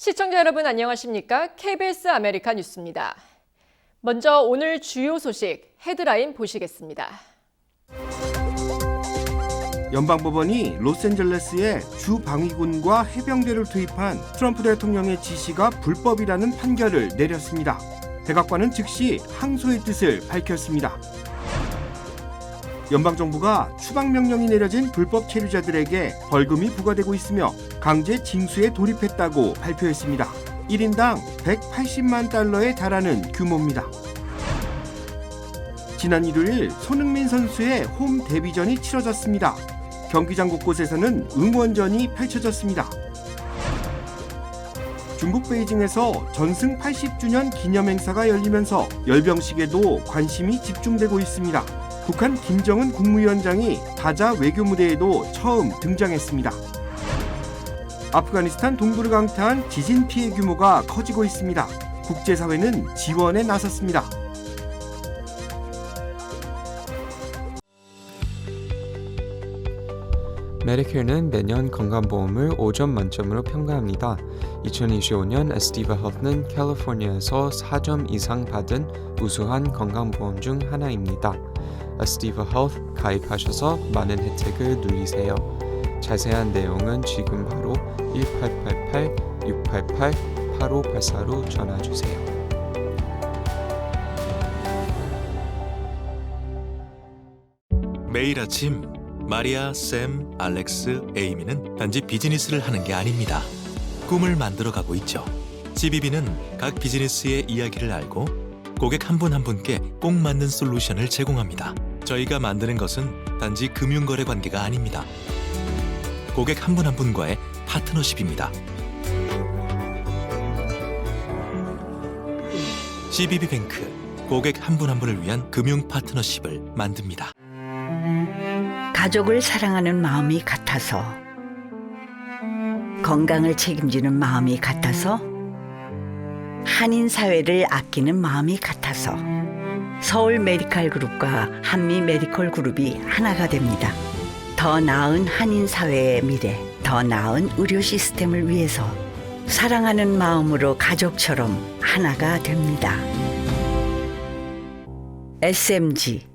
시청자 여러분 안녕하십니까? KBS 아메리카 뉴스입니다. 먼저 오늘 주요 소식 헤드라인 보시겠습니다. 연방법원이 로스앤젤레스에 주 방위군과 해병대를 투입한 트럼프 대통령의 지시가 불법이라는 판결을 내렸습니다. 백악관은 즉시 항소의 뜻을 밝혔습니다. 연방정부가 추방명령이 내려진 불법 체류자들에게 벌금이 부과되고 있으며 강제 징수에 돌입했다고 발표했습니다. 1인당 180만 달러에 달하는 규모입니다. 지난 일요일 손흥민 선수의 홈 데뷔전이 치러졌습니다. 경기장 곳곳에서는 응원전이 펼쳐졌습니다. 중국 베이징에서 전승 80주년 기념행사가 열리면서 열병식에도 관심이 집중되고 있습니다. 북한 김정은 국무위원장이 바자 외교 무대에도 처음 등장했습니다. 아프가니스탄 동부를 강타한 지진 피해 규모가 커지고 있습니다. 국제사회는 지원에 나섰습니다. 메디케어는 매년 건강보험을 5점 만점으로 평가합니다. 2025년 에스티바 헬스는 캘리포니아에서 4점 이상 받은 우수한 건강보험 중 하나입니다. 에스티바 헬스 가입하셔서 많은 혜택을 누리세요. 자세한 내용은 지금 바로 1888-688-8584로 전화주세요. 매일 아침 마리아, 샘, 알렉스, 에이미는 단지 비즈니스를 하는 게 아닙니다. 꿈을 만들어가고 있죠. GBB는 각 비즈니스의 이야기를 알고 고객 한 분 한 분께 꼭 맞는 솔루션을 제공합니다. 저희가 만드는 것은 단지 금융거래 관계가 아닙니다. 고객 한 분 한 분과의 파트너십입니다. GBB뱅크, 고객 한 분 한 분을 위한 금융 파트너십을 만듭니다. 가족을 사랑하는 마음이 같아서, 건강을 책임지는 마음이 같아서, 한인 사회를 아끼는 마음이 같아서 서울 메디칼 그룹과 한미 메디컬 그룹이 하나가 됩니다. 더 나은 한인 사회의 미래, 더 나은 의료 시스템을 위해서 사랑하는 마음으로 가족처럼 하나가 됩니다. SMG.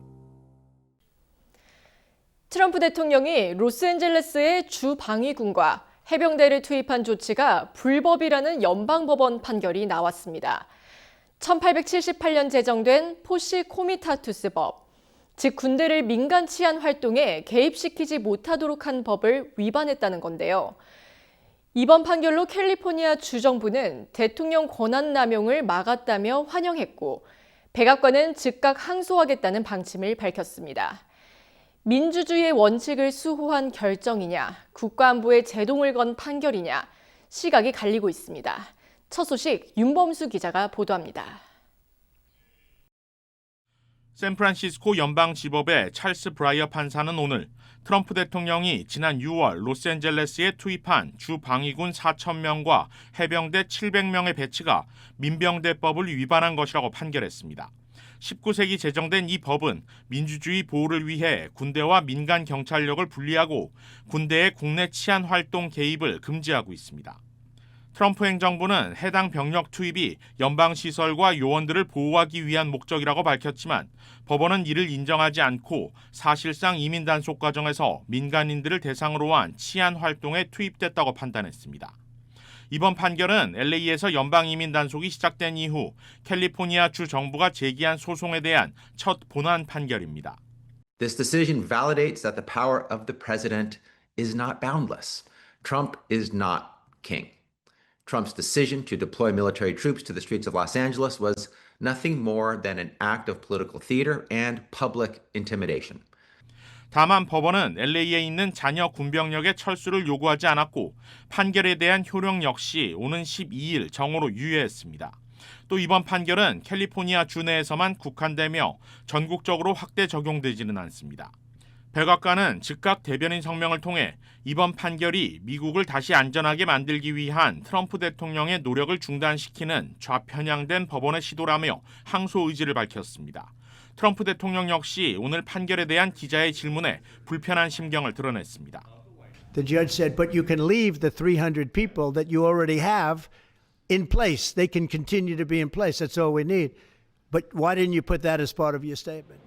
트럼프 대통령이 로스앤젤레스의 주 방위군과 해병대를 투입한 조치가 불법이라는 연방법원 판결이 나왔습니다. 1878년 제정된 포시 코미타투스법, 즉 군대를 민간 치안 활동에 개입시키지 못하도록 한 법을 위반했다는 건데요. 이번 판결로 캘리포니아 주정부는 대통령 권한 남용을 막았다며 환영했고, 백악관은 즉각 항소하겠다는 방침을 밝혔습니다. 민주주의의 원칙을 수호한 결정이냐, 국가안보에 제동을 건 판결이냐, 시각이 갈리고 있습니다. 첫 소식 윤범수 기자가 보도합니다. 샌프란시스코 연방지법의 찰스 브라이어 판사는 오늘 트럼프 대통령이 지난 6월 로스앤젤레스에 투입한 주 방위군 4,000명과 해병대 700명의 배치가 민병대법을 위반한 것이라고 판결했습니다. 19세기 제정된 이 법은 민주주의 보호를 위해 군대와 민간 경찰력을 분리하고 군대의 국내 치안 활동 개입을 금지하고 있습니다. 트럼프 행정부는 해당 병력 투입이 연방시설과 요원들을 보호하기 위한 목적이라고 밝혔지만 법원은 이를 인정하지 않고 사실상 이민 단속 과정에서 민간인들을 대상으로 한 치안 활동에 투입됐다고 판단했습니다. 이번 판결은 LA에서 연방이민 단속이 시작된 이후 캘리포니아 주 정부가 제기한 소송에 대한 첫 본안 판결입니다. This decision validates that the power of the president is not boundless. Trump is not king. Trump's decision to deploy military troops to the streets of Los Angeles was nothing more than an act of political theater and public intimidation. 다만 법원은 LA에 있는 잔여 군병력의 철수를 요구하지 않았고 판결에 대한 효력 역시 오는 12일 정오로 유예했습니다. 또 이번 판결은 캘리포니아 주 내에서만 국한되며 전국적으로 확대 적용되지는 않습니다. 백악관은 즉각 대변인 성명을 통해 이번 판결이 미국을 다시 안전하게 만들기 위한 트럼프 대통령의 노력을 중단시키는 좌편향된 법원의 시도라며 항소 의지를 밝혔습니다. 트럼프 대통령 역시 오늘 판결에 대한 기자의 질문에 불편한 심경을 드러냈습니다. The judge said, but you can leave the 300 people that you already have in place. They can continue to be in place. That's all we need. But why didn't you put that as part of your statement?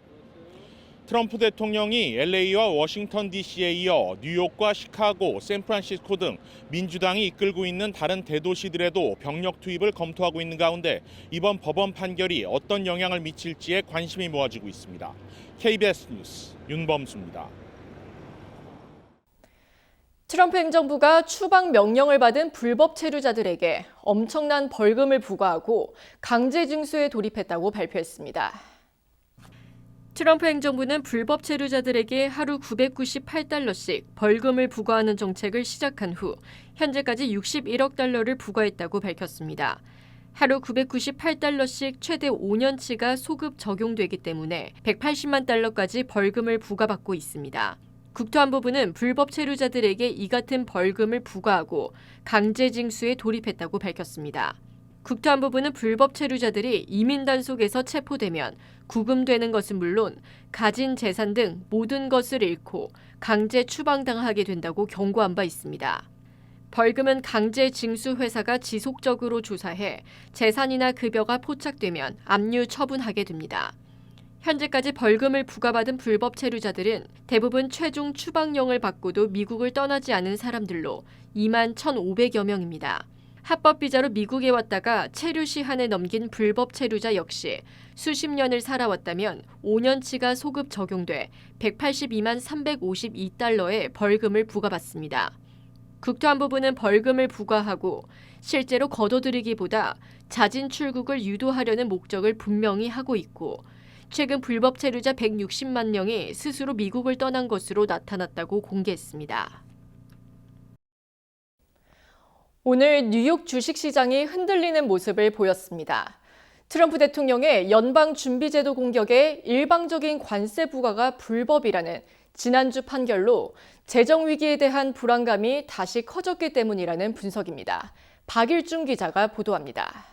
트럼프 대통령이 LA와 워싱턴 DC에 이어 뉴욕과 시카고, 샌프란시스코 등 민주당이 이끌고 있는 다른 대도시들에도 병력 투입을 검토하고 있는 가운데 이번 법원 판결이 어떤 영향을 미칠지에 관심이 모아지고 있습니다. KBS 뉴스 윤범수입니다. 트럼프 행정부가 추방 명령을 받은 불법 체류자들에게 엄청난 벌금을 부과하고 강제 징수에 돌입했다고 발표했습니다. 트럼프 행정부는 불법 체류자들에게 하루 998달러씩 벌금을 부과하는 정책을 시작한 후 현재까지 61억 달러를 부과했다고 밝혔습니다. 하루 998달러씩 최대 5년치가 소급 적용되기 때문에 180만 달러까지 벌금을 부과받고 있습니다. 국토안보부는 불법 체류자들에게 이 같은 벌금을 부과하고 강제 징수에 돌입했다고 밝혔습니다. 국토안보부는 불법 체류자들이 이민 단속에서 체포되면 구금되는 것은 물론 가진 재산 등 모든 것을 잃고 강제 추방당하게 된다고 경고한 바 있습니다. 벌금은 강제 징수 회사가 지속적으로 조사해 재산이나 급여가 포착되면 압류 처분하게 됩니다. 현재까지 벌금을 부과받은 불법 체류자들은 대부분 최종 추방령을 받고도 미국을 떠나지 않은 사람들로 2만 1,500여 명입니다. 합법 비자로 미국에 왔다가 체류 시한을 넘긴 불법 체류자 역시 수십 년을 살아왔다면 5년치가 소급 적용돼 182만 352달러의 벌금을 부과받습니다. 국토안보부는 벌금을 부과하고 실제로 거둬들이기보다 자진 출국을 유도하려는 목적을 분명히 하고 있고 최근 불법 체류자 160만 명이 스스로 미국을 떠난 것으로 나타났다고 공개했습니다. 오늘 뉴욕 주식시장이 흔들리는 모습을 보였습니다. 트럼프 대통령의 연방준비제도 공격에 일방적인 관세 부과가 불법이라는 지난주 판결로 재정위기에 대한 불안감이 다시 커졌기 때문이라는 분석입니다. 박일중 기자가 보도합니다.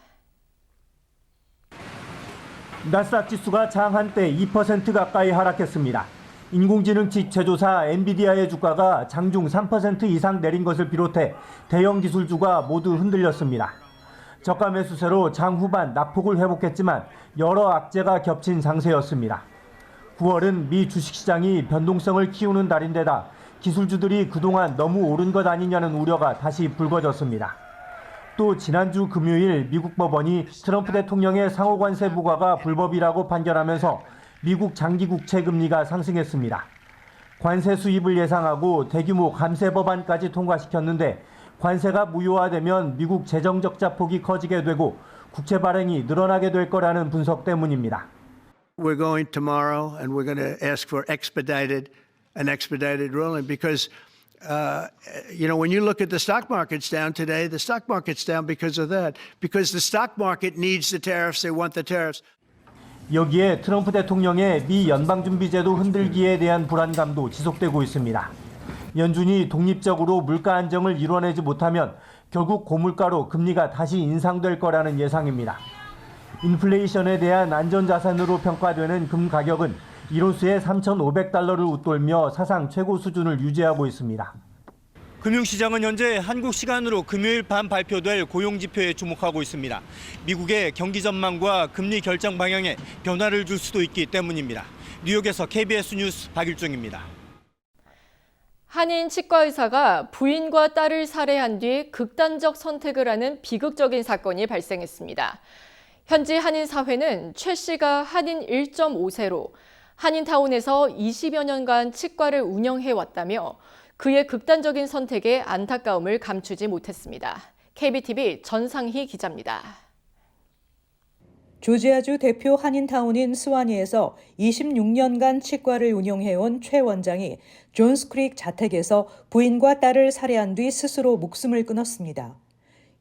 나스닥 지수가 장 한때 2% 가까이 하락했습니다. 인공지능 제조사 엔비디아의 주가가 장중 3% 이상 내린 것을 비롯해 대형 기술주가 모두 흔들렸습니다. 저가 매수세로 장 후반 낙폭을 회복했지만 여러 악재가 겹친 장세였습니다. 9월은 미 주식시장이 변동성을 키우는 달인데다 기술주들이 그동안 너무 오른 것 아니냐는 우려가 다시 불거졌습니다. 또 지난주 금요일 미국 법원이 트럼프 대통령의 상호관세 부과가 불법이라고 판결하면서 미국 장기 국채 금리가 상승했습니다. 관세 수입을 예상하고 대규모 감세 법안까지 통과시켰는데 관세가 무효화되면 미국 재정 적자 폭이 커지게 되고 국채 발행이 늘어나게 될 거라는 분석 때문입니다. We're going tomorrow and we're going to ask for an expedited ruling because when you look at the stock market's down today, the stock market's down because of that. Because the stock market needs the tariffs, they want the tariffs. 여기에 트럼프 대통령의 미 연방준비제도 흔들기에 대한 불안감도 지속되고 있습니다. 연준이 독립적으로 물가 안정을 이뤄내지 못하면 결국 고물가로 금리가 다시 인상될 거라는 예상입니다. 인플레이션에 대한 안전자산으로 평가되는 금 가격은 1온스에 3,500달러를 웃돌며 사상 최고 수준을 유지하고 있습니다. 금융시장은 현재 한국 시간으로 금요일 밤 발표될 고용지표에 주목하고 있습니다. 미국의 경기 전망과 금리 결정 방향에 변화를 줄 수도 있기 때문입니다. 뉴욕에서 KBS 뉴스 박일중입니다. 한인 치과의사가 부인과 딸을 살해한 뒤 극단적 선택을 하는 비극적인 사건이 발생했습니다. 현지 한인 사회는 최 씨가 한인 1.5세로 한인타운에서 20여 년간 치과를 운영해왔다며 그의 극단적인 선택에 안타까움을 감추지 못했습니다. KBTV 전상희 기자입니다. 조지아주 대표 한인타운인 스와니에서 26년간 치과를 운영해온 최 원장이 존스크릭 자택에서 부인과 딸을 살해한 뒤 스스로 목숨을 끊었습니다.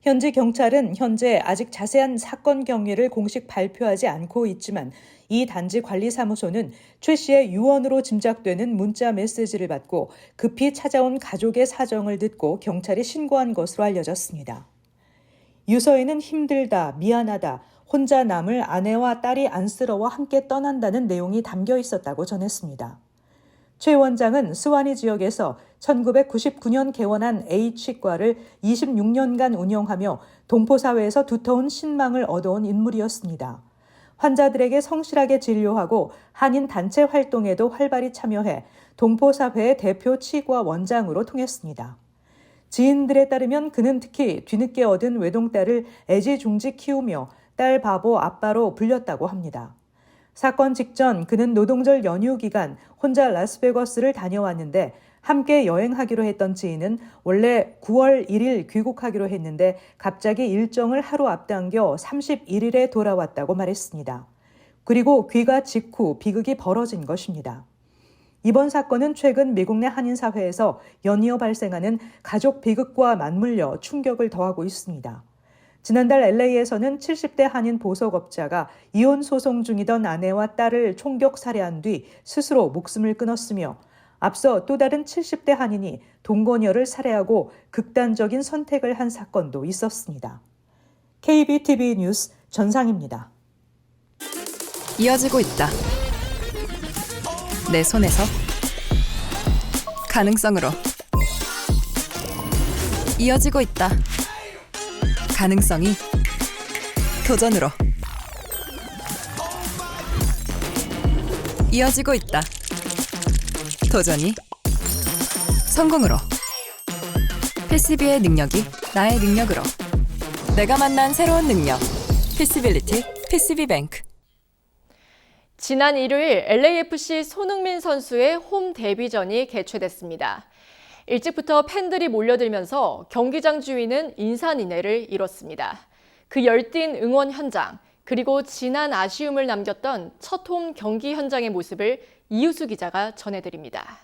현지 경찰은 현재 아직 자세한 사건 경위를 공식 발표하지 않고 있지만 이 단지 관리사무소는 최 씨의 유언으로 짐작되는 문자 메시지를 받고 급히 찾아온 가족의 사정을 듣고 경찰에 신고한 것으로 알려졌습니다. 유서에는 힘들다, 미안하다, 혼자 남을 아내와 딸이 안쓰러워 함께 떠난다는 내용이 담겨 있었다고 전했습니다. 최 원장은 스와니 지역에서 1999년 개원한 A치과를 26년간 운영하며 동포사회에서 두터운 신망을 얻어온 인물이었습니다. 환자들에게 성실하게 진료하고 한인 단체 활동에도 활발히 참여해 동포사회의 대표 치과 원장으로 통했습니다. 지인들에 따르면 그는 특히 뒤늦게 얻은 외동딸을 애지중지 키우며 딸 바보 아빠로 불렸다고 합니다. 사건 직전 그는 노동절 연휴 기간 혼자 라스베거스를 다녀왔는데 함께 여행하기로 했던 지인은 원래 9월 1일 귀국하기로 했는데 갑자기 일정을 하루 앞당겨 31일에 돌아왔다고 말했습니다. 그리고 귀가 직후 비극이 벌어진 것입니다. 이번 사건은 최근 미국 내 한인 사회에서 연이어 발생하는 가족 비극과 맞물려 충격을 더하고 있습니다. 지난달 LA에서는 70대 한인 보석업자가 이혼 소송 중이던 아내와 딸을 총격 살해한 뒤 스스로 목숨을 끊었으며 앞서 또 다른 70대 한인이 동거녀를 살해하고 극단적인 선택을 한 사건도 있었습니다. KBTV 뉴스 전상입니다. 이어지고 있다. 내 손에서 가능성으로 이어지고 있다. 가능성이 도전으로 이어지고 있다. 도전이 성공으로. PCB의 능력이 나의 능력으로. 내가 만난 새로운 능력. PC빌리티 PCB뱅크. 지난 일요일 LAFC 손흥민 선수의 홈 데뷔전이 개최됐습니다. 일찍부터 팬들이 몰려들면서 경기장 주위는 인산인해를 이뤘습니다. 그 열띤 응원 현장, 그리고 지난 아쉬움을 남겼던 첫 홈 경기 현장의 모습을 이우수 기자가 전해드립니다.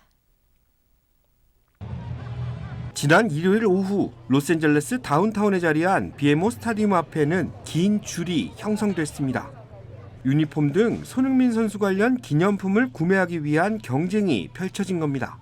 지난 일요일 오후 로스앤젤레스 다운타운에 자리한 BMO 스타디움 앞에는 긴 줄이 형성됐습니다. 유니폼 등 손흥민 선수 관련 기념품을 구매하기 위한 경쟁이 펼쳐진 겁니다.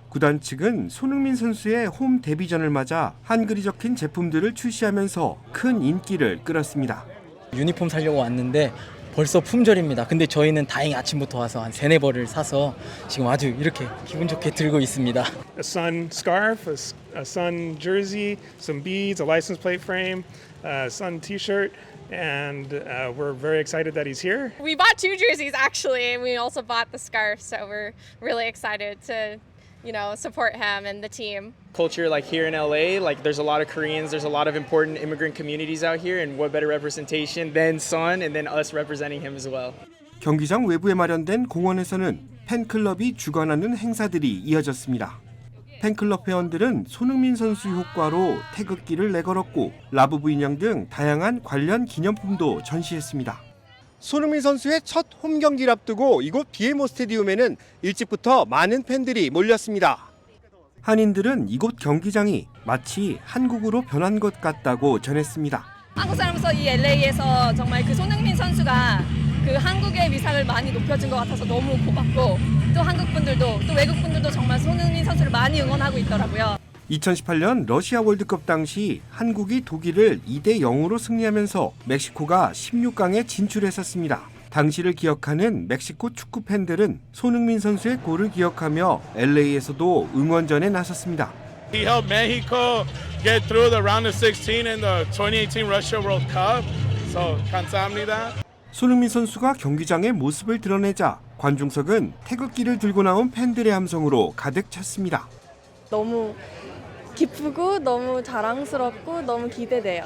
구단 측은 손흥민 선수의 홈 데뷔전을 맞아 한글이 적힌 제품들을 출시하면서 큰 인기를 끌었습니다. 유니폼 사려고 왔는데 벌써 품절입니다. 근데 저희는 다행히 아침부터 와서 한 3-4벌을 사서 지금 아주 이렇게 기분 좋게 들고 있습니다. A Sun scarf, a Sun jersey, some beads, a license plate frame, a Sun t-shirt. And we're very excited that he's here. We bought 2 jerseys actually, and we also bought the scarf, so we're really excited to, support him and the team. Culture like here in LA, like there's a lot of Koreans, there's a lot of important immigrant communities out here, and what better representation than Sun and then us representing him as well. 경기장 외부에 마련된 공원에서는 팬클럽이 주관하는 행사들이 이어졌습니다. 팬클럽 회원들은 손흥민 선수 효과로 태극기를 내걸었고 라부부 인형 등 다양한 관련 기념품도 전시했습니다. 손흥민 선수의 첫 홈 경기를 앞두고 이곳 BMO 스타디움에는 일찍부터 많은 팬들이 몰렸습니다. 한인들은 이곳 경기장이 마치 한국으로 변한 것 같다고 전했습니다. 한국 사람으로서 이 LA에서 정말 그 손흥민 선수가 그 한국의 위상을 많이 높여준 것 같아서 너무 고맙고 또 한국 분들도 또 외국 분들도 정말 손흥민 선수를 많이 응원하고 있더라고요. 2018년 러시아 월드컵 당시 한국이 독일을 2-0으로 승리하면서 멕시코가 16강에 진출했었습니다. 당시를 기억하는 멕시코 축구 팬들은 손흥민 선수의 골을 기억하며 LA에서도 응원전에 나섰습니다. He helped Mexico get through the round of 16 in the 2018 Russia World Cup. So, 감사합니다. 손흥민 선수가 경기장의 모습을 드러내자 관중석은 태극기를 들고 나온 팬들의 함성으로 가득 찼습니다. 너무 기쁘고 너무 자랑스럽고 너무 기대돼요.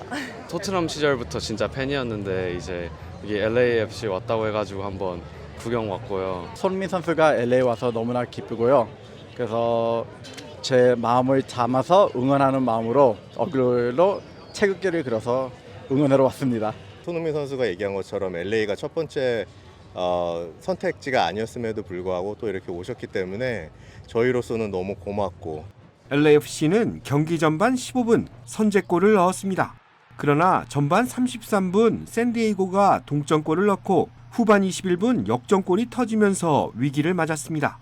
토트넘 시절부터 진짜 팬이었는데 이제 여기 LAFC 왔다고 해가지고 한번 구경 왔고요. 손흥민 선수가 LA 와서 너무나 기쁘고요. 그래서 제 마음을 담아서 응원하는 마음으로 얼굴로 태극기를 그려서 응원하러 왔습니다. 손흥민 선수가 얘기한 것처럼 LA가 첫 번째 선택지가 아니었음에도 불구하고 또 이렇게 오셨기 때문에 저희로서는 너무 고맙고 LAFC는 경기 전반 15분 선제골을 넣었습니다. 그러나 전반 33분 샌디에이고가 동점골을 넣고 후반 21분 역전골이 터지면서 위기를 맞았습니다.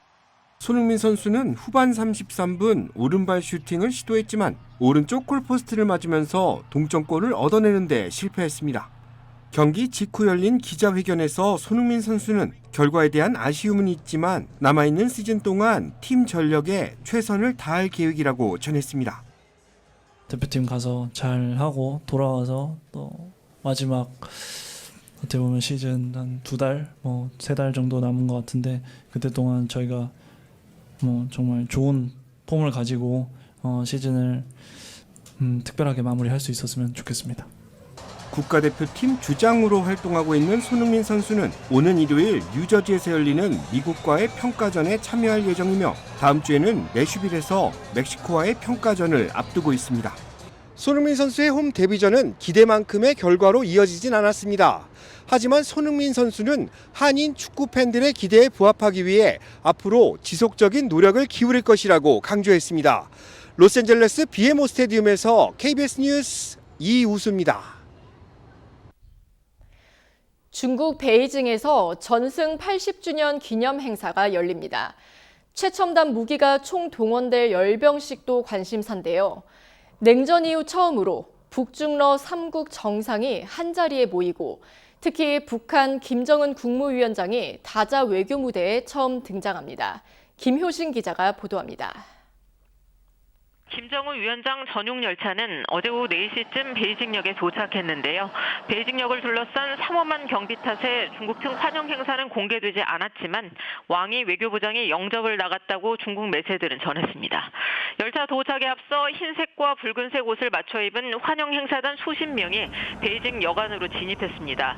손흥민 선수는 후반 33분 오른발 슈팅을 시도했지만 오른쪽 골포스트를 맞으면서 동점골을 얻어내는 데 실패했습니다. 경기 직후 열린 기자회견에서 손흥민 선수는 결과에 대한 아쉬움은 있지만 남아있는 시즌 동안 팀 전력에 최선을 다할 계획이라고 전했습니다. 대표팀 가서 잘 하고 돌아와서 또 마지막 어떻게 보면 시즌 한 2달, 3달 정도 남은 것 같은데 그때 동안 저희가 정말 좋은 폼을 가지고 시즌을 특별하게 마무리할 수 있었으면 좋겠습니다. 국가대표팀 주장으로 활동하고 있는 손흥민 선수는 오는 일요일 뉴저지에서 열리는 미국과의 평가전에 참여할 예정이며 다음 주에는 내슈빌에서 멕시코와의 평가전을 앞두고 있습니다. 손흥민 선수의 홈 데뷔전은 기대만큼의 결과로 이어지진 않았습니다. 하지만 손흥민 선수는 한인 축구 팬들의 기대에 부합하기 위해 앞으로 지속적인 노력을 기울일 것이라고 강조했습니다. 로스앤젤레스 BMO 스타디움에서 KBS 뉴스 이우수입니다. 중국 베이징에서 전승 80주년 기념 행사가 열립니다. 최첨단 무기가 총동원될 열병식도 관심사인데요. 냉전 이후 처음으로 북중러 3국 정상이 한자리에 모이고 특히 북한 김정은 국무위원장이 다자 외교 무대에 처음 등장합니다. 김효신 기자가 보도합니다. 김정은 위원장 전용 열차는 어제 오후 4시쯤 베이징역에 도착했는데요. 베이징역을 둘러싼 3호만 경비 탓에 중국 측 환영 행사는 공개되지 않았지만 왕이 외교부장이 영접을 나갔다고 중국 매체들은 전했습니다. 열차 도착에 앞서 흰색과 붉은색 옷을 맞춰 입은 환영 행사단 수십 명이 베이징 여관으로 진입했습니다.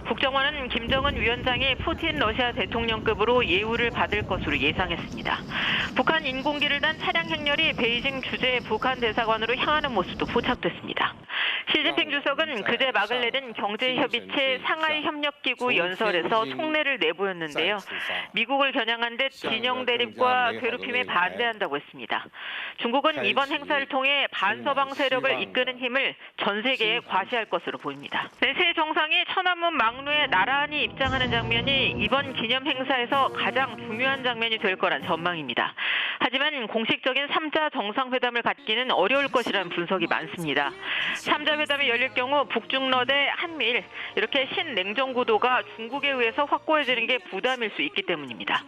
국정원은 김정은 위원장이 푸틴 러시아 대통령급으로 예우를 받을 것으로 예상했습니다. 북한 인공기를 단 차량 행렬이 베이징 주재 북한 대사관으로 향하는 모습도 포착됐습니다. 시진핑 주석은 그제 막을 내린 경제협의체 상하이 협력기구 연설에서 속내를 내보였는데요. 미국을 겨냥한 듯 진영 대립과 괴롭힘에 반대한다고 했습니다. 중국은 이번 행사를 통해 반서방 세력을 이끄는 힘을 전 세계에 과시할 것으로 보입니다. 세 정상이 천안문 막루에 나란히 입장하는 장면이 이번 기념 행사에서 가장 중요한 장면이 될 거란 전망입니다. 하지만 공식적인 3자 정상회담을 갖기는 어려울 것이라는 분석이 많습니다. 3자 회담이 열릴 경우 북중러 대 한미일 이렇게 신냉전 구도가 중국에 의해서 확고해지는 게 부담일 수 있기 때문입니다.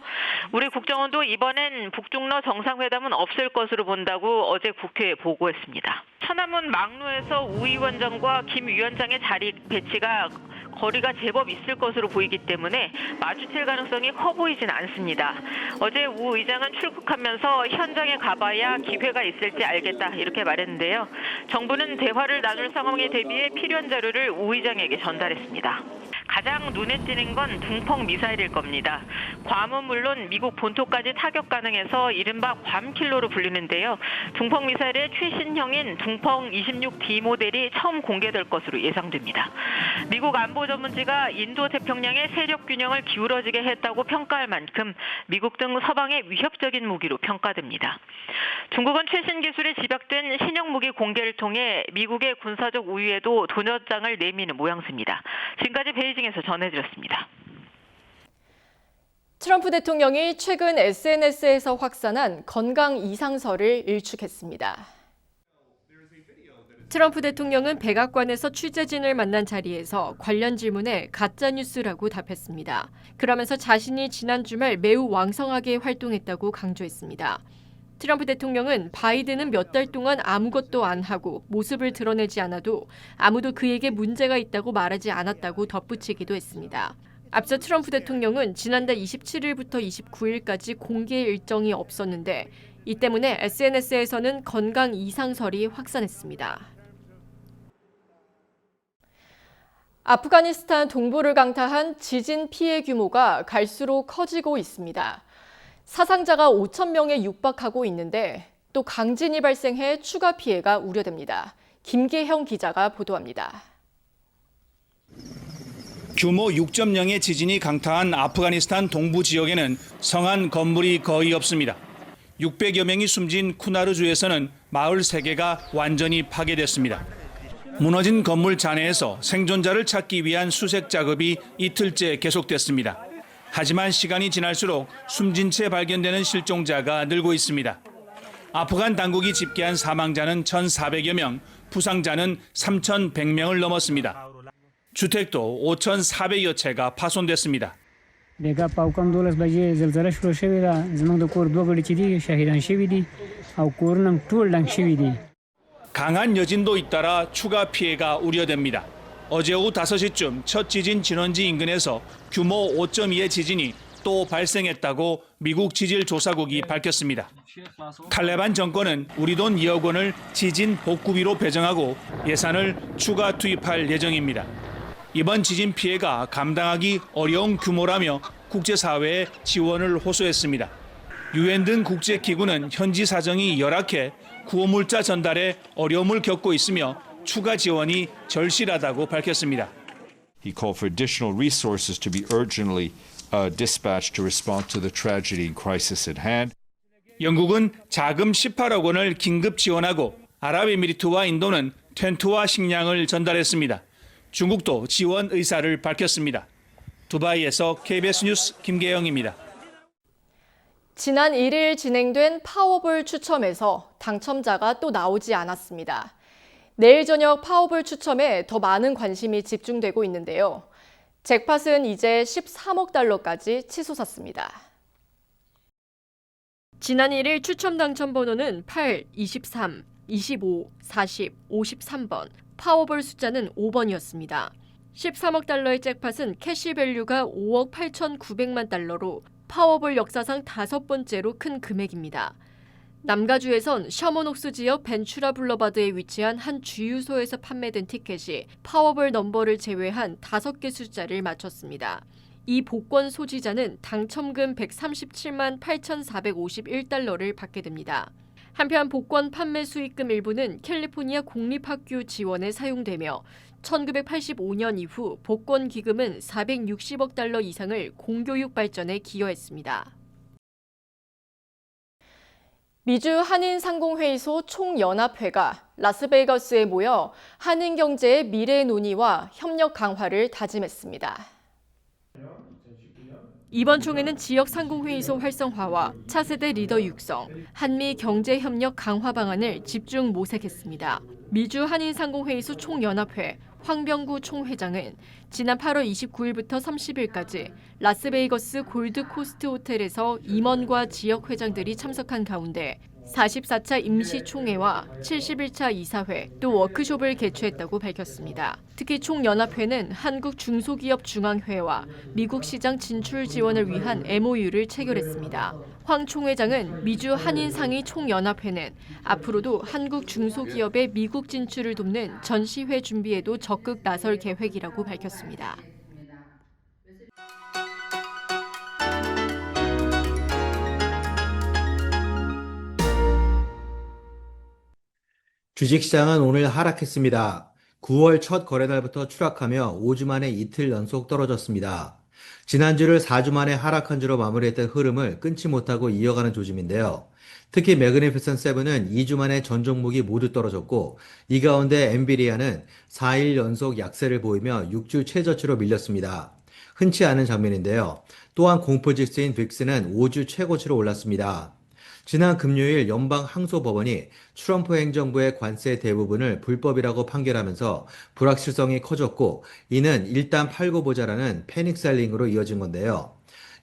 우리 국정원도 이번엔 북중러 정상회담은 없을 것으로 본다고 어제 국회에 보고했습니다. 천안문 막루에서 우 위원장과 김 위원장의 자리 배치가 거리가 제법 있을 것으로 보이기 때문에 마주칠 가능성이 커 보이진 않습니다. 어제 우 의장은 출국하면서 현장에 가봐야 기회가 있을지 알겠다 이렇게 말했는데요. 정부는 대화를 나눌 상황에 대비해 필요한 자료를 우 의장에게 전달했습니다. 가장 눈에 띄는 건 둥펑 미사일일 겁니다. 괌은 물론 미국 본토까지 타격 가능해서 이른바 괌킬러로 불리는데요. 둥펑 미사일의 최신형인 둥펑 26D 모델이 처음 공개될 것으로 예상됩니다. 미국 안보 전문지가 인도 태평양의 세력 균형을 기울어지게 했다고 평가할 만큼 미국 등 서방의 위협적인 무기로 평가됩니다. 중국은 최신 기술에 집약된 신형 무기 공개를 통해 미국의 군사적 우위에도 도전장을 내미는 모양새입니다. 지금까지 베이징에서 전해드렸습니다. 트럼프 대통령이 최근 SNS에서 확산한 건강 이상설을 일축했습니다. 트럼프 대통령은 백악관에서 취재진을 만난 자리에서 관련 질문에 가짜뉴스라고 답했습니다. 그러면서 자신이 지난 주말 매우 왕성하게 활동했다고 강조했습니다. 트럼프 대통령은 바이든은 몇 달 동안 아무것도 안 하고 모습을 드러내지 않아도 아무도 그에게 문제가 있다고 말하지 않았다고 덧붙이기도 했습니다. 앞서 트럼프 대통령은 지난달 27일부터 29일까지 공개 일정이 없었는데 이 때문에 SNS에서는 건강 이상설이 확산했습니다. 아프가니스탄 동부를 강타한 지진 피해 규모가 갈수록 커지고 있습니다. 사상자가 5,000명에 육박하고 있는데 또 강진이 발생해 추가 피해가 우려됩니다. 김계형 기자가 보도합니다. 규모 6.0의 지진이 강타한 아프가니스탄 동부 지역에는 성한 건물이 거의 없습니다. 600여 명이 숨진 쿠나르주에서는 마을 3개가 완전히 파괴됐습니다. 무너진 건물 잔해에서 생존자를 찾기 위한 수색 작업이 이틀째 계속됐습니다. 하지만 시간이 지날수록 숨진 채 발견되는 실종자가 늘고 있습니다. 아프간 당국이 집계한 사망자는 1,400여 명, 부상자는 3,100명을 넘었습니다. 주택도 5,400여 채가 파손됐습니다. بیګا په کم 12 بجې زلزلہ شروع شوې ده زموږ د کور دوه غړي چې دي شهیدان شوي دي او کورونه ټول ډنګ شوي دي. 강한 여진도 잇따라 추가 피해가 우려됩니다. 어제 오후 5시쯤 첫 지진 진원지 인근에서 규모 5.2의 지진이 또 발생했다고 미국 지질조사국이 밝혔습니다. 탈레반 정권은 우리 돈 2억 원을 지진 복구비로 배정하고 예산을 추가 투입할 예정입니다. 이번 지진 피해가 감당하기 어려운 규모라며 국제사회에 지원을 호소했습니다. 유엔 등 국제기구는 현지 사정이 열악해 구호물자 전달에 어려움을 겪고 있으며 추가 지원이 절실하다고 밝혔습니다. He called for additional resources to be urgently dispatched to respond to the tragedy and crisis at hand. 영국은 자금 18억 원을 긴급 지원하고 아랍에미리트와 인도는 텐트와 식량을 전달했습니다. 중국도 지원 의사를 밝혔습니다. 두바이에서 KBS 뉴스 김계영입니다. 지난 1일 진행된 파워볼 추첨에서 당첨자가 또 나오지 않았습니다. 내일 저녁 파워볼 추첨에 더 많은 관심이 집중되고 있는데요. 잭팟은 이제 13억 달러까지 치솟았습니다. 지난 1일 추첨 당첨 번호는 8, 23, 25, 40, 53번. 파워볼 숫자는 5번이었습니다. 13억 달러의 잭팟은 캐시밸류가 5억 8,900만 달러로 파워볼 역사상 5번째로 큰 금액입니다. 남가주에선 셔먼옥스 지역 벤츄라 블러바드에 위치한 한 주유소에서 판매된 티켓이 파워볼 넘버를 제외한 5개 숫자를 맞췄습니다. 이 복권 소지자는 당첨금 137만 8,451달러를 받게 됩니다. 한편 복권 판매 수익금 일부는 캘리포니아 공립학교 지원에 사용되며 1985년 이후 복권 기금은 460억 달러 이상을 공교육 발전에 기여했습니다. 미주 한인상공회의소 총연합회가 라스베이거스에 모여 한인경제의 미래 논의와 협력 강화를 다짐했습니다. 이번 총회는 지역 상공회의소 활성화와 차세대 리더 육성, 한미 경제협력 강화 방안을 집중 모색했습니다. 미주 한인상공회의소 총연합회 황병구 총회장은 지난 8월 29일부터 30일까지 라스베이거스 골드코스트 호텔에서 임원과 지역 회장들이 참석한 가운데 44차 임시총회와 71차 이사회, 또 워크숍을 개최했다고 밝혔습니다. 특히 총연합회는 한국중소기업중앙회와 미국 시장 진출 지원을 위한 MOU를 체결했습니다. 황 총회장은 미주 한인상의 총연합회는 앞으로도 한국 중소기업의 미국 진출을 돕는 전시회 준비에도 적극 나설 계획이라고 밝혔습니다. 주식시장은 오늘 하락했습니다. 9월 첫 거래날부터 추락하며 5주 만에 이틀 연속 떨어졌습니다. 지난주를 4주 만에 하락한 주로 마무리했던 흐름을 끊지 못하고 이어가는 조짐인데요. 특히 매그니피센트 세븐은 2주 만에 전 종목이 모두 떨어졌고 이 가운데 엔비디아는 4일 연속 약세를 보이며 6주 최저치로 밀렸습니다. 흔치 않은 장면인데요. 또한 공포지수인 빅스는 5주 최고치로 올랐습니다. 지난 금요일 연방항소법원이 트럼프 행정부의 관세 대부분을 불법이라고 판결하면서 불확실성이 커졌고 이는 일단 팔고 보자라는 패닉셀링으로 이어진 건데요.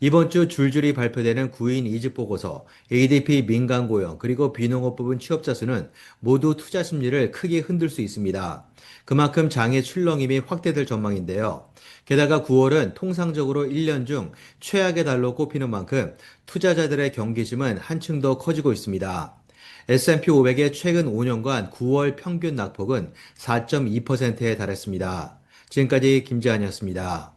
이번 주 줄줄이 발표되는 구인 이직 보고서, ADP 민간 고용, 그리고 비농업 부분 취업자 수는 모두 투자 심리를 크게 흔들 수 있습니다. 그만큼 장의 출렁임이 확대될 전망인데요. 게다가 9월은 통상적으로 1년 중 최악의 달로 꼽히는 만큼 투자자들의 경계심은 한층 더 커지고 있습니다. S&P 500의 최근 5년간 9월 평균 낙폭은 4.2%에 달했습니다. 지금까지 김재한이었습니다.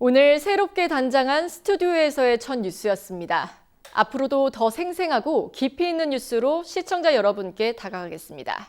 오늘 새롭게 단장한 스튜디오에서의 첫 뉴스였습니다. 앞으로도 더 생생하고 깊이 있는 뉴스로 시청자 여러분께 다가가겠습니다.